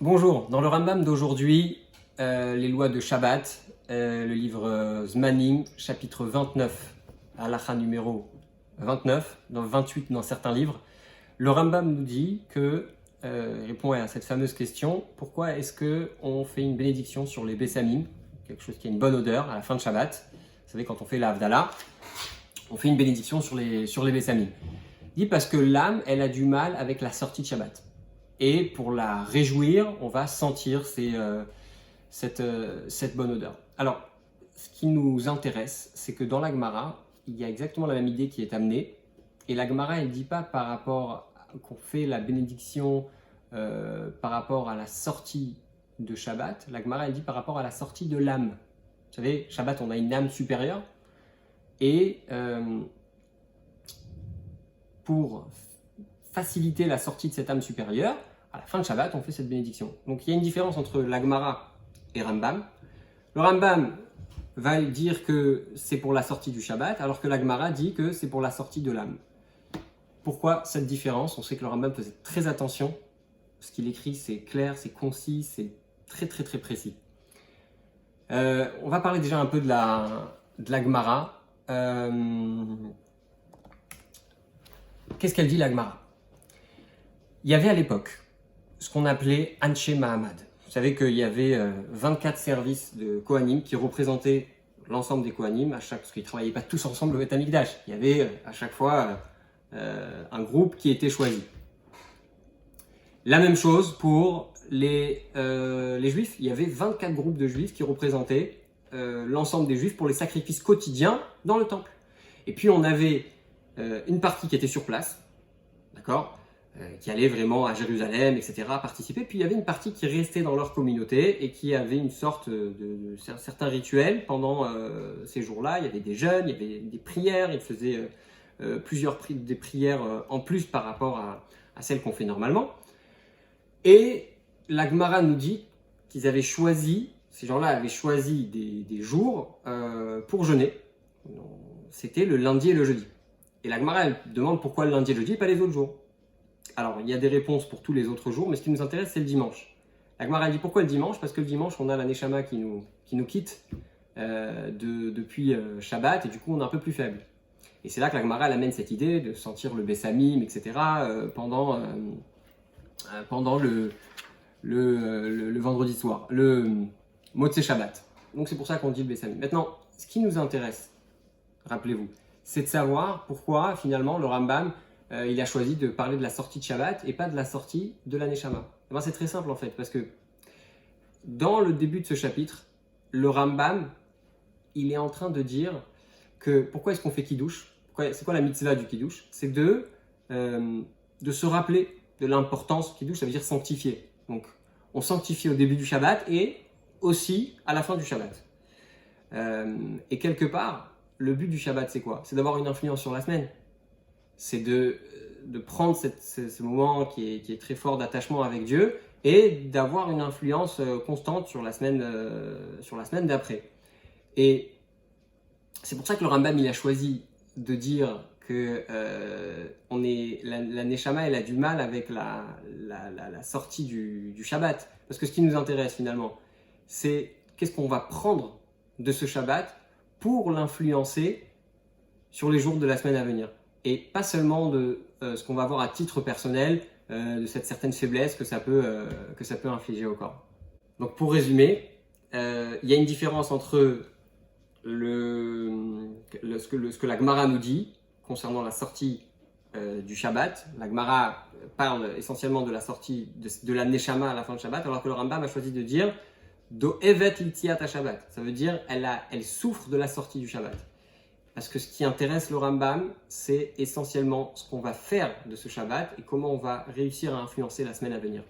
Bonjour, dans le Rambam d'aujourd'hui, les lois de Shabbat, le livre Zmanim, chapitre 29, halakha numéro 29, dans 28 dans certains livres, le Rambam nous dit que, répond à cette fameuse question, pourquoi est-ce qu'on fait une bénédiction sur les Bessamim, quelque chose qui a une bonne odeur à la fin de Shabbat. Vous savez, quand on fait la Havdalah, on fait une bénédiction sur les Bessamim. Il dit parce que l'âme, elle a du mal avec la sortie de Shabbat. Et pour la réjouir, on va sentir cette bonne odeur. Alors, ce qui nous intéresse, c'est que dans la Gemara, il y a exactement la même idée qui est amenée. Et la Gemara, elle ne dit pas par rapport qu'on fait la bénédiction par rapport à la sortie de Shabbat. La Gemara, elle dit par rapport à la sortie de l'âme. Vous savez, Shabbat, on a une âme supérieure. Et pour faciliter la sortie de cette âme supérieure, à la fin de Shabbat, on fait cette bénédiction. Donc il y a une différence entre la Gemara et Rambam. Le Rambam va dire que c'est pour la sortie du Shabbat, alors que la Gemara dit que c'est pour la sortie de l'âme. Pourquoi cette différence? On sait que le Rambam faisait très attention. Ce qu'il écrit, c'est clair, c'est concis, c'est très précis. On va parler déjà un peu de la Gemara. Qu'est-ce qu'elle dit la Gemara? Il y avait à l'époque ce qu'on appelait Anshe Mahamad. Vous savez qu'il y avait 24 services de Kohanim qui représentaient l'ensemble des Kohanim, parce qu'ils ne travaillaient pas tous ensemble au Beth Amikdash. Il y avait à chaque fois un groupe qui était choisi. La même chose pour les Juifs. Il y avait 24 groupes de Juifs qui représentaient l'ensemble des Juifs pour les sacrifices quotidiens dans le temple. Et puis on avait une partie qui était sur place, d'accord, qui allait vraiment à Jérusalem, etc., participer. Puis il y avait une partie qui restait dans leur communauté et qui avait une sorte de certains rituels pendant ces jours-là. Il y avait des jeûnes, il y avait des prières, ils faisaient des prières en plus par rapport à celles qu'on fait normalement. Et la Gemara nous dit qu'ils avaient choisi, ces gens-là avaient choisi des jours pour jeûner. C'était le lundi et le jeudi. Et la Gemara elle demande pourquoi le lundi et le jeudi et pas les autres jours. Alors, il y a des réponses pour tous les autres jours, mais ce qui nous intéresse, c'est le dimanche. La Gemara dit pourquoi le dimanche? Parce que le dimanche, on a la Neshama qui nous quitte depuis Shabbat, et du coup, on est un peu plus faible. Et c'est là que la Gemara amène cette idée de sentir le Bessamim, etc., pendant le vendredi soir, le Motzei Shabbat. Donc, c'est pour ça qu'on dit le Bessamim. Maintenant, ce qui nous intéresse, rappelez-vous, c'est de savoir pourquoi, finalement, le Rambam il a choisi de parler de la sortie de Shabbat et pas de la sortie de la Neshama. Ben, c'est très simple en fait, parce que dans le début de ce chapitre, le Rambam, il est en train de dire que pourquoi est-ce qu'on fait Kiddush? C'est quoi la mitzvah du Kiddush? C'est de se rappeler de l'importance. Kiddush, ça veut dire sanctifier. Donc, on sanctifie au début du Shabbat et aussi à la fin du Shabbat. Et quelque part, le but du Shabbat, c'est quoi? C'est d'avoir une influence sur la semaine. C'est de prendre ce moment qui est très fort d'attachement avec Dieu et d'avoir une influence constante sur la semaine d'après. Et c'est pour ça que le Rambam il a choisi de dire que la Neshama elle a du mal avec la sortie du Shabbat. Parce que ce qui nous intéresse finalement, c'est qu'est-ce qu'on va prendre de ce Shabbat pour l'influencer sur les jours de la semaine à venir. Et pas seulement de ce qu'on va avoir à titre personnel, de cette certaine faiblesse que ça peut infliger au corps. Donc pour résumer, il y a une différence entre ce que la Gemara nous dit concernant la sortie du Shabbat. La Gemara parle essentiellement de la sortie de la Neshama à la fin de Shabbat, alors que le Rambam a choisi de dire Do evet litiat Shabbat. Ça veut dire elle souffre de la sortie du Shabbat. Parce que ce qui intéresse le Rambam, c'est essentiellement ce qu'on va faire de ce Shabbat et comment on va réussir à influencer la semaine à venir.